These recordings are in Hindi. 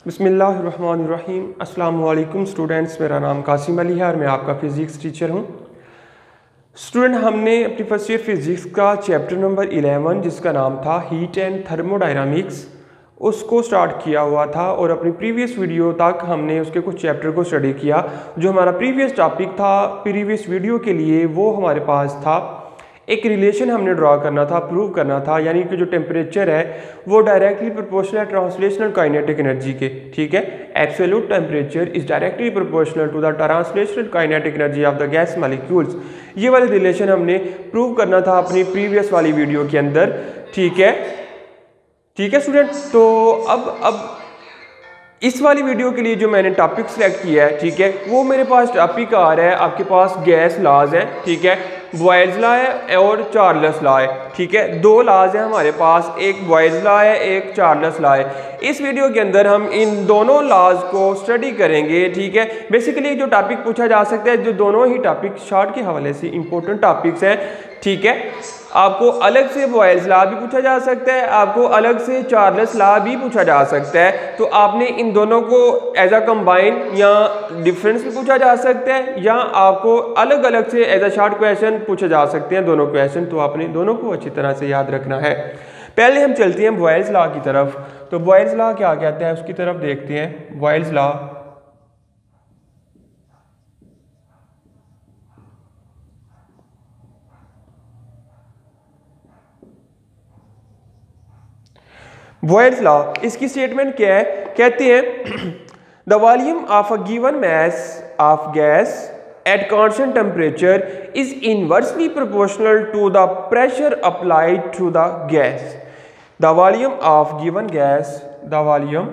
बिस्मिल्लाहिर्रहमानिर्रहीम। अस्सलाम वालेकुम स्टूडेंट्स, मेरा नाम कासिम अली है और मैं आपका फ़िज़िक्स टीचर हूँ। स्टूडेंट, हमने अपनी फर्स्ट ईयर फिज़िक्स का चैप्टर नंबर 11 जिसका नाम था हीट एंड थर्मोडायनामिक्स उसको स्टार्ट किया हुआ था और अपनी प्रीवियस वीडियो तक हमने उसके कुछ चैप्टर को स्टडी किया। जो हमारा प्रीवियस टॉपिक था प्रीवियस वीडियो के लिए वो हमारे पास था एक रिलेशन हमने ड्रॉ करना था, प्रूव करना था, यानी कि जो टेम्परेचर है वो डायरेक्टली प्रोपोर्शनल है ट्रांसलेशनल काइनेटिक एनर्जी के। ठीक है, absolute temperature is directly proportional to the translational kinetic energy of the gas molecules. ये वाली रिलेशन हमने प्रूव करना था अपनी प्रीवियस वाली वीडियो के अंदर। ठीक है स्टूडेंट, तो अब इस वाली वीडियो के लिए जो मैंने टॉपिक सिलेक्ट किया है, ठीक है, वो मेरे पास टॉपिक आ रहा है आपके पास गैस लॉज है। ठीक है, बॉयल्स लॉ है और चार्ल्स लॉ है। ठीक है, दो लॉज है हमारे पास, एक बॉयल्स लॉ है, एक चार्ल्स लॉ है। इस वीडियो के अंदर हम इन दोनों लॉज को स्टडी करेंगे। ठीक है, बेसिकली जो टॉपिक पूछा जा सकता है, जो दोनों ही टॉपिक शॉर्ट के हवाले से इंपॉर्टेंट टॉपिक्स हैं। ठीक है, आपको अलग से बॉयल्स लॉ भी पूछा जा सकता है, आपको अलग से चार्ल्स लॉ भी पूछा जा सकता है। तो आपने इन दोनों को एज अ कंबाइन या डिफरेंस भी पूछा जा सकता है, या आपको अलग अलग से एज अ शॉर्ट क्वेश्चन पूछे जा सकते हैं दोनों क्वेश्चन। तो आपने दोनों को अच्छी तरह से याद रखना है। पहले हम चलते हैं बॉयल्स लॉ की तरफ। तो बॉयल्स लॉ क्या कहता है उसकी तरफ देखते हैं। बॉयल्स लॉ बॉयल्स लॉ, इसकी स्टेटमेंट क्या है? कहते हैं the volume of a given mass of gas at constant temperature is inversely proportional to the pressure applied to the gas. The volume of given gas, the volume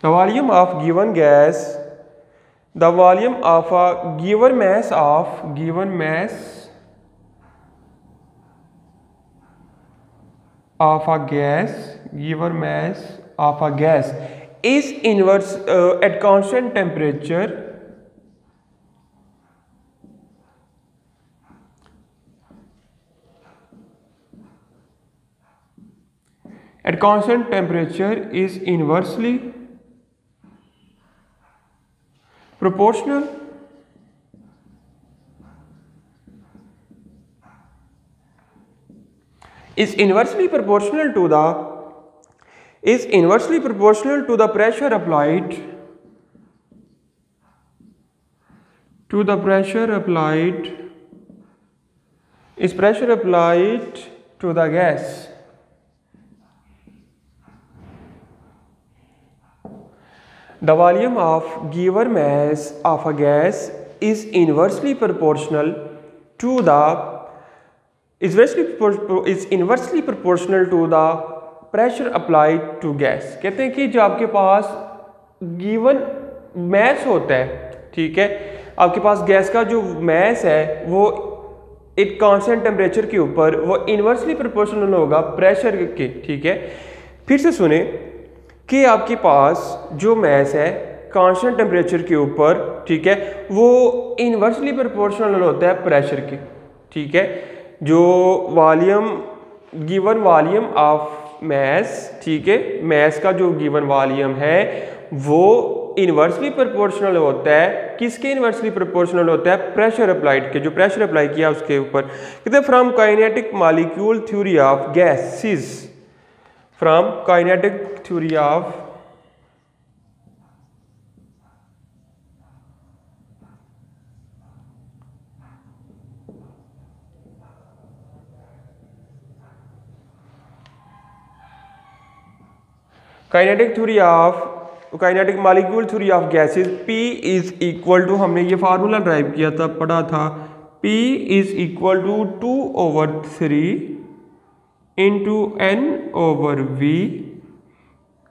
of given gas, the volume of a given mass of a gas is inverse at constant temperature is inversely proportional to the pressure applied to the gas. The volume of given mass of a gas is inversely proportional to the pressure applied to gas। कहते हैं कि जो आपके पास गिवन मैस होता है, ठीक है, आपके पास गैस का जो मैस है वो एक कांस्टेंट टेम्परेचर के ऊपर वो इन्वर्सली प्रोपोर्शनल होगा प्रेशर के। ठीक है, फिर से सुने कि आपके पास जो मैस है कांस्टेंट टेम्परेचर के ऊपर, ठीक है, वो इन्वर्सली प्रोपोर्शनल होता है प्रेशर के। ठीक है, जो गिवन वॉल्यूम ऑफ मैस, ठीक है, मैस का जो गिवन वॉल्यूम है वो इन्वर्सली प्रोपोर्शनल होता है। किसके इन्वर्सली प्रोपोर्शनल होता है? प्रेशर अप्लाइड के, जो प्रेशर अप्लाई किया उसके ऊपर। कहते हैं from kinetic molecule theory of gases, from kinetic theory of kinetic molecule theory of gases, P is equal to, हमने ये फार्मूला ड्राइव किया था, पढ़ा था, P is equal to 2/3 into N/V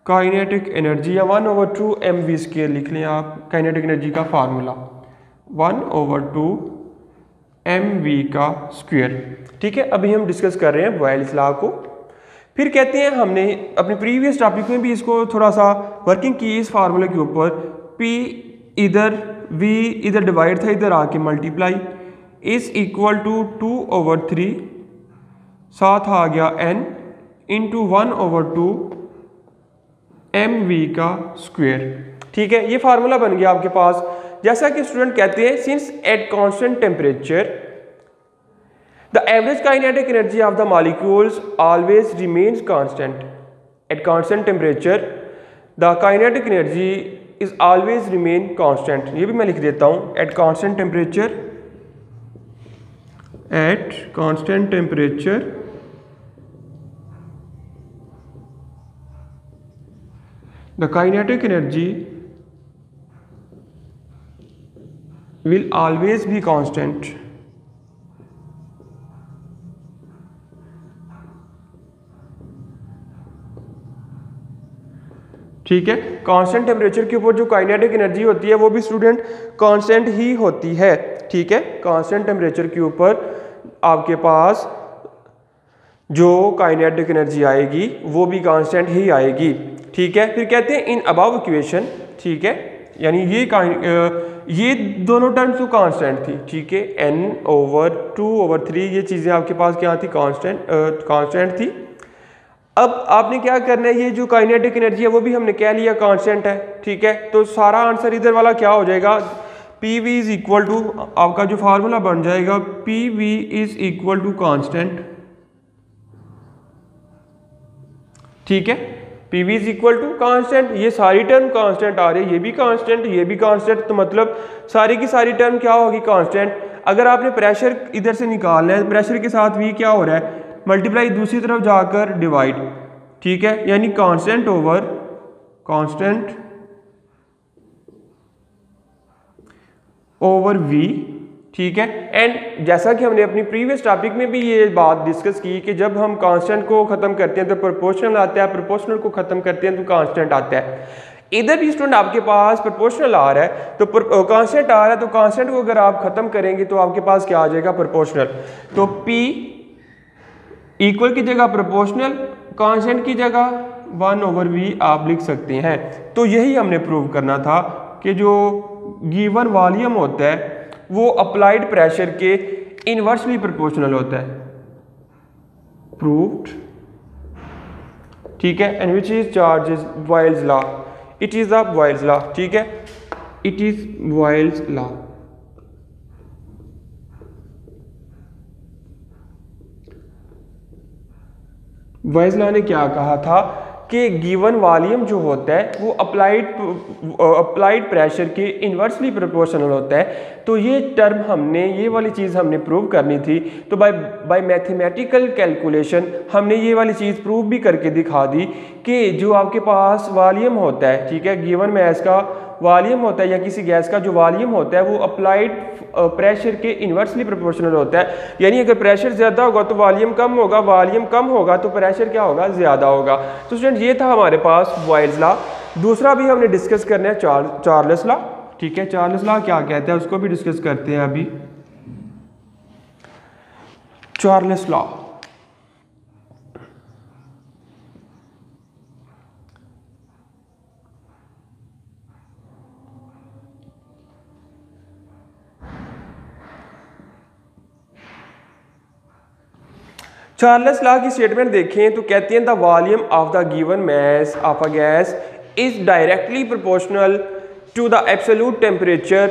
kinetic energy, या 1/2 mv स्क्वायर लिख लें आप। काइनेटिक एनर्जी का फार्मूला 1/2 mv का स्क्वायर। ठीक है, अभी हम डिस्कस कर रहे हैं बॉयल्स लॉ को। फिर कहते हैं हमने अपने प्रीवियस टॉपिक में भी इसको थोड़ा सा वर्किंग की इस फार्मूले के ऊपर, P इधर v इधर डिवाइड था, इधर आके मल्टीप्लाई, इज इक्वल टू 2/3, साथ आ गया n इंटू 1/2 mv का स्क्वायर। ठीक है, ये फार्मूला बन गया आपके पास। जैसा कि स्टूडेंट कहते हैं, since at constant temperature the average kinetic energy of the molecules always remains constant. Eight constant temperature the kinetic energy is always remain constant. ये भी मैं लिख देता हूं, eight constant temperature, eight constant temperature the kinetic energy will always be constant। ठीक है, कांस्टेंट टेम्परेचर के ऊपर जो काइनेटिक एनर्जी होती है वो भी स्टूडेंट कांस्टेंट ही होती है। ठीक है, कांस्टेंट टेम्परेचर के ऊपर आपके पास जो काइनेटिक एनर्जी आएगी वो भी कांस्टेंट ही आएगी। ठीक है, फिर कहते हैं इन अबव इक्वेशन, ठीक है, यानी ये दोनों टर्म्स तो कांस्टेंट थी। ठीक है, n/2/3 ये चीज़ें आपके पास क्या थी, कांस्टेंट थी। अब आपने क्या करना है, ये जो काइनेटिक एनर्जी है वो भी हमने कह लिया कांस्टेंट है। ठीक है, तो सारा आंसर इधर वाला क्या हो जाएगा, PV इज इक्वल टू, आपका जो फार्मूला बन जाएगा PV is equal to constant. ठीक है, PV is equal to constant, ये सारी टर्म कांस्टेंट आ रही है, ये भी कांस्टेंट, ये भी कांस्टेंट, तो मतलब सारी की सारी टर्म क्या होगी, कांस्टेंट। अगर आपने प्रेशर इधर से निकालना है, प्रेशर के साथ V क्या हो रहा है, मल्टीप्लाई, दूसरी तरफ जाकर डिवाइड। ठीक है, यानी constant over constant over V। ठीक है, एंड जैसा कि हमने अपनी प्रीवियस टॉपिक में भी ये बात डिस्कस की कि जब हम कांस्टेंट को खत्म करते हैं तो प्रोपोर्शनल आता है, प्रोपोर्शनल को खत्म करते हैं तो कांस्टेंट आता है। इधर भी स्टूडेंट आपके पास प्रोपोर्शनल आ रहा है तो कांस्टेंट आ रहा है, तो कांस्टेंट को अगर आप खत्म करेंगे तो आपके पास क्या आ जाएगा, प्रोपोर्शनल। तो P इक्वल की जगह प्रोपोर्शनल, कांस्टेंट की जगह 1/V आप लिख सकते हैं। तो यही हमने प्रूव करना था कि जो गिवन वॉल्यूम होता है वो अप्लाइड प्रेशर के इनवर्सली प्रोपोर्शनल होता है, प्रूव्ड। ठीक है, and which is charge is Boyle's law, it is the Boyle's law. ठीक है, it is boils law. Boyle's law ने क्या कहा था कि गिवन वॉल्यूम जो होता है वो अप्लाइड प्रेशर के इन्वर्सली प्रोपोर्शनल होता है। तो ये टर्म हमने, ये वाली चीज़ हमने प्रूव करनी थी। तो बाय मैथमेटिकल कैलकुलेशन हमने ये वाली चीज़ प्रूव भी करके दिखा दी कि जो आपके पास वॉल्यूम होता है, ठीक है, गिवन मैस का वॉल्यूम होता है या किसी गैस का जो वॉल्यूम होता है वो अप्लाइड प्रेशर के इन्वर्सली प्रोपोर्शनल होता है। यानी अगर प्रेशर ज़्यादा होगा तो वॉल्यूम कम होगा, वॉल्यूम कम होगा तो प्रेशर क्या होगा, ज़्यादा होगा। तो स्टूडेंट ये था हमारे पास बॉयल्स लॉ। दूसरा भी हमने डिस्कस करना है चार्ल्स लॉ। ठीक है, चार्ल्स लॉ क्या कहता है उसको भी डिस्कस करते हैं अभी। चार्ल्स लॉ, चार्ल्स लॉ की स्टेटमेंट देखें तो कहते हैं the volume of the given mass of a gas is directly proportional to the absolute temperature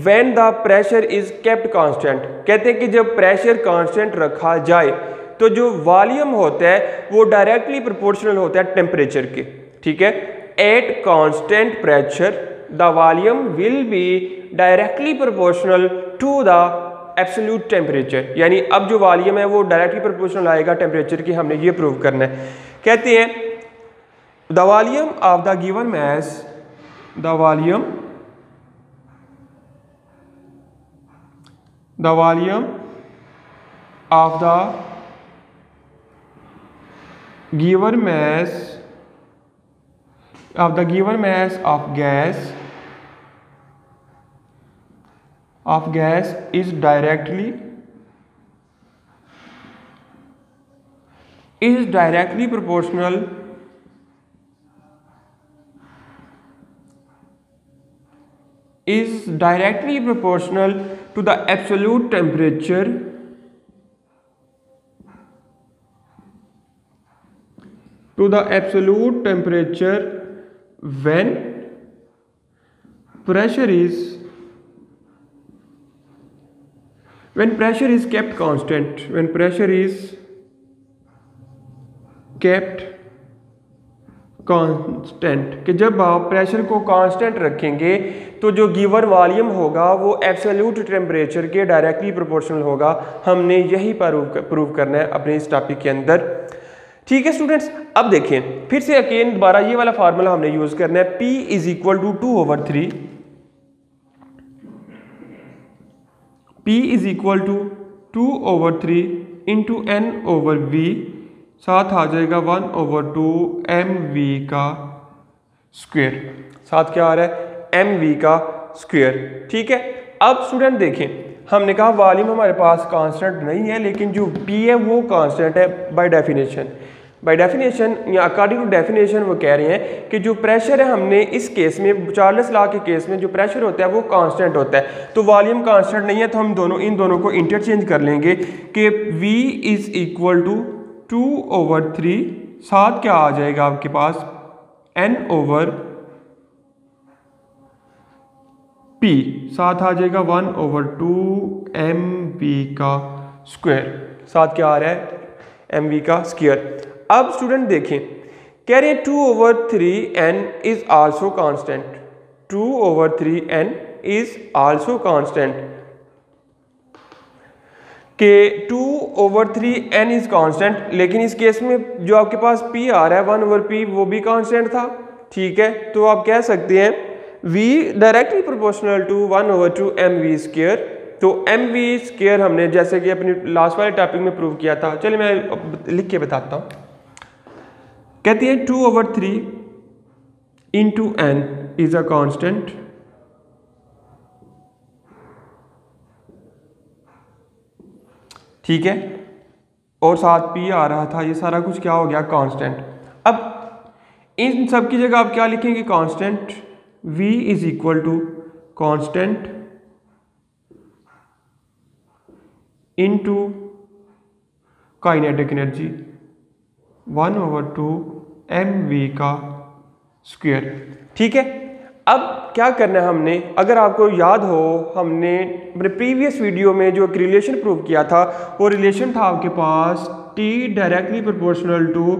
when the pressure is kept constant. कहते हैं कि जब प्रेशर कांस्टेंट रखा जाए तो जो वॉल्यूम होता है वो डायरेक्टली प्रोपोर्शनल होता है टेम्परेचर के। ठीक है, at constant pressure the volume will be directly proportional to the absolute temperature. यानी अब जो वॉल्यूम है वो डायरेक्टली प्रोपोर्शनल आएगा टेम्परेचर की, हमने ये प्रूव करना है। कहते हैं the volume of the given mass, the volume of the given mass of gas is directly proportional is directly proportional to the absolute temperature when pressure is kept constant. When pressure is kept constant, कि जब आप प्रेशर को कांस्टेंट रखेंगे तो जो गिवन वॉल्यूम होगा वो एब्सोल्यूट टेम्परेचर के डायरेक्टली प्रोपोर्शनल होगा। हमने यही प्रूव करना है अपने इस टॉपिक के अंदर। ठीक है स्टूडेंट्स, अब देखें फिर से अगेन दोबारा ये वाला फार्मूला हमने यूज करना है। P is equal to 2/3, P is equal to 2/3 into N/V, साथ आ जाएगा 1/2 mv का स्क्वायर। साथ क्या आ रहा है? mv का स्क्वायर। ठीक है, अब स्टूडेंट देखें, हमने कहा वॉल्यूम हमारे पास कांस्टेंट नहीं है, लेकिन जो P है वो कांस्टेंट है बाय डेफिनेशन या अकॉर्डिंग टू डेफिनेशन। वो कह रहे हैं कि जो प्रेशर है हमने इस केस में चार्ल्स लॉ के केस में जो प्रेशर होता है वो कांस्टेंट होता है, तो वॉल्यूम कांस्टेंट नहीं है, तो हम इन दोनों को इंटरचेंज कर लेंगे कि V इज इक्वल टू 2/3, साथ क्या आ जाएगा आपके पास? N/P, साथ आ जाएगा 1/2 mv का स्क्वायर। साथ क्या आ रहा है? mv का स्क्वायर। अब स्टूडेंट देखें, कह रहे हैं 2/3n is also constant. 2/3n is also constant, कि 2/3n इज कांस्टेंट, लेकिन इस केस में जो आपके पास P आ रहा है 1/P वो भी कांस्टेंट था। ठीक है, तो आप कह सकते हैं V directly proportional to 1/2 mv square. तो mv स्क्वायर हमने जैसे कि अपनी लास्ट वाले टॉपिक में प्रूव किया था। चलिए मैं लिख के बताता हूँ। कहती है 2/3 into n is a constant, ठीक है, और साथ P आ रहा था, ये सारा कुछ क्या हो गया? कांस्टेंट। अब इन सब की जगह आप क्या लिखेंगे? Constant. V is equal to constant into kinetic energy 1/2 mv का स्क्वायर। ठीक है, अब क्या करना है हमने, अगर आपको याद हो हमने अपने प्रीवियस वीडियो में जो एक रिलेशन प्रूव किया था, वो रिलेशन था आपके पास T directly proportional to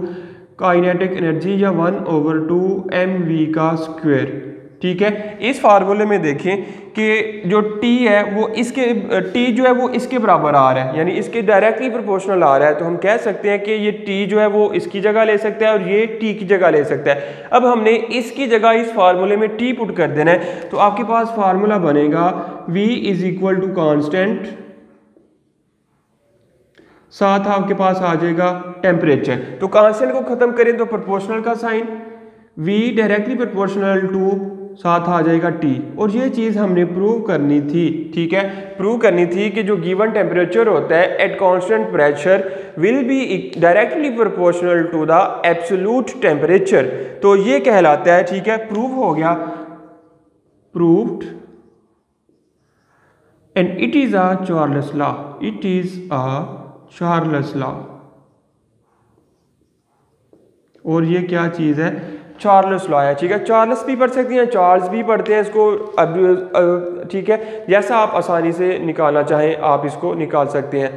kinetic energy या 1/2 mv का स्क्वायर। ठीक है, इस फार्मूले में देखें कि जो T है वो इसके T जो है वो इसके बराबर आ रहा है, यानी इसके डायरेक्टली प्रोपोर्शनल आ रहा है, तो हम कह सकते हैं कि ये T जो है वो इसकी जगह ले सकता है और ये T की जगह ले सकता है। अब हमने इसकी जगह इस फार्मूले में T पुट कर देना है, तो आपके पास फार्मूला बनेगा V is equal to constant, साथ आपके पास आ जाएगा टेम्परेचर। तो कांस्टेंट को खत्म करें तो प्रोपोर्शनल का sign, V directly proportional to, साथ आ जाएगा T। और ये चीज़ हमने प्रूव करनी थी। ठीक है, प्रूव करनी थी कि जो गिवन टेम्परेचर होता है at constant pressure will be directly proportional to the absolute temperature. तो ये कहलाता है, ठीक है, प्रूव हो गया, proved, and it is a Charles law. It is a Charles law. और ये क्या चीज़ है? चार्ल्स लॉ है। ठीक है, चार्ल्स भी पढ़ सकती हैं, चार्ल्स भी पढ़ते हैं इसको। अब ठीक है, जैसा आप आसानी से निकालना चाहें आप इसको निकाल सकते हैं।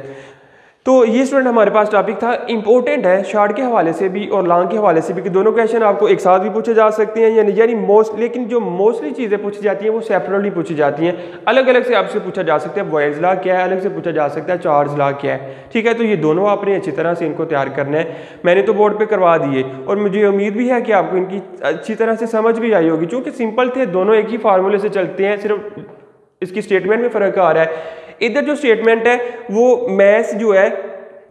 तो ये स्टूडेंट हमारे पास टॉपिक था, इंपॉर्टेंट है शॉर्ट के हवाले से भी और लॉन्ग के हवाले से भी, कि दोनों क्वेश्चन आपको एक साथ भी पूछे जा सकते हैं यानी लेकिन जो मोस्टली चीज़ें पूछी जाती हैं वो सेपरेटली पूछी जाती हैं। अलग अलग से आपसे पूछा जा सकता है बॉयल्स लॉ क्या है, अलग से पूछा जा सकता है चार्ल्स लॉ क्या है। ठीक है, तो ये दोनों आपने अच्छी तरह से इनको तैयार करना है। मैंने तो बोर्ड पर करवा दिए और मुझे उम्मीद भी है कि आपको इनकी अच्छी तरह से समझ भी आई होगी, क्योंकि सिंपल थे, दोनों एक ही फार्मूले से चलते हैं, सिर्फ इसकी स्टेटमेंट में फ़र्क आ रहा है। इधर जो स्टेटमेंट है वो मैथ जो है,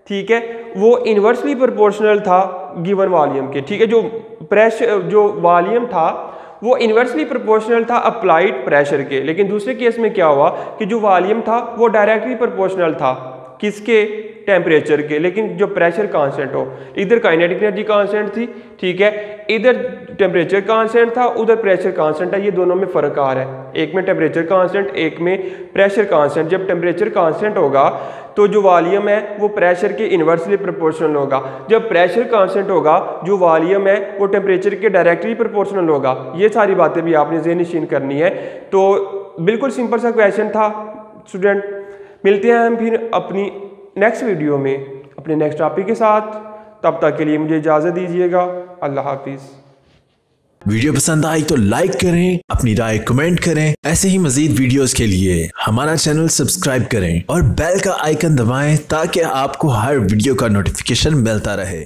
ठीक है, वो इन्वर्सली प्रोपोर्शनल था गिवन वॉल्यूम के। ठीक है, जो प्रेशर जो वॉल्यूम था वो इन्वर्सली प्रोपोर्शनल था अप्लाइड प्रेशर के। लेकिन दूसरे केस में क्या हुआ कि जो वॉल्यूम था वो डायरेक्टली प्रोपोर्शनल था किसके, टेम्परेचर के, लेकिन जो प्रेशर कांस्टेंट हो। इधर काइनेटिक एनर्जी कांस्टेंट थी, ठीक है, इधर टेम्परेचर कांस्टेंट था, उधर प्रेशर कांस्टेंट है। ये दोनों में फ़र्क आ रहा है, एक में टेम्परेचर कांस्टेंट, एक में प्रेशर कांस्टेंट। जब टेम्परेचर कांस्टेंट होगा तो जो वॉल्यूम है वो प्रेशर के इन्वर्सली प्रोपोर्शनल होगा। जब प्रेशर कांस्टेंट होगा, जो वॉल्यूम है वो टेम्परेचर के डायरेक्टली प्रोपोर्शनल होगा। ये सारी बातें भी आपने ज़हन-नशीन करनी है। तो बिल्कुल सिंपल सा क्वेश्चन था स्टूडेंट। मिलते हैं हम फिर अपनी नेक्स्ट वीडियो में अपने नेक्स्ट टॉपिक के साथ। तब तक के लिए मुझे इजाज़त दीजिएगा। अल्लाह हाफिज़। वीडियो पसंद आई तो लाइक करें, अपनी राय कमेंट करें। ऐसे ही मजीद वीडियोस के लिए हमारा चैनल सब्सक्राइब करें और बेल का आइकन दबाएं ताकि आपको हर वीडियो का नोटिफिकेशन मिलता रहे।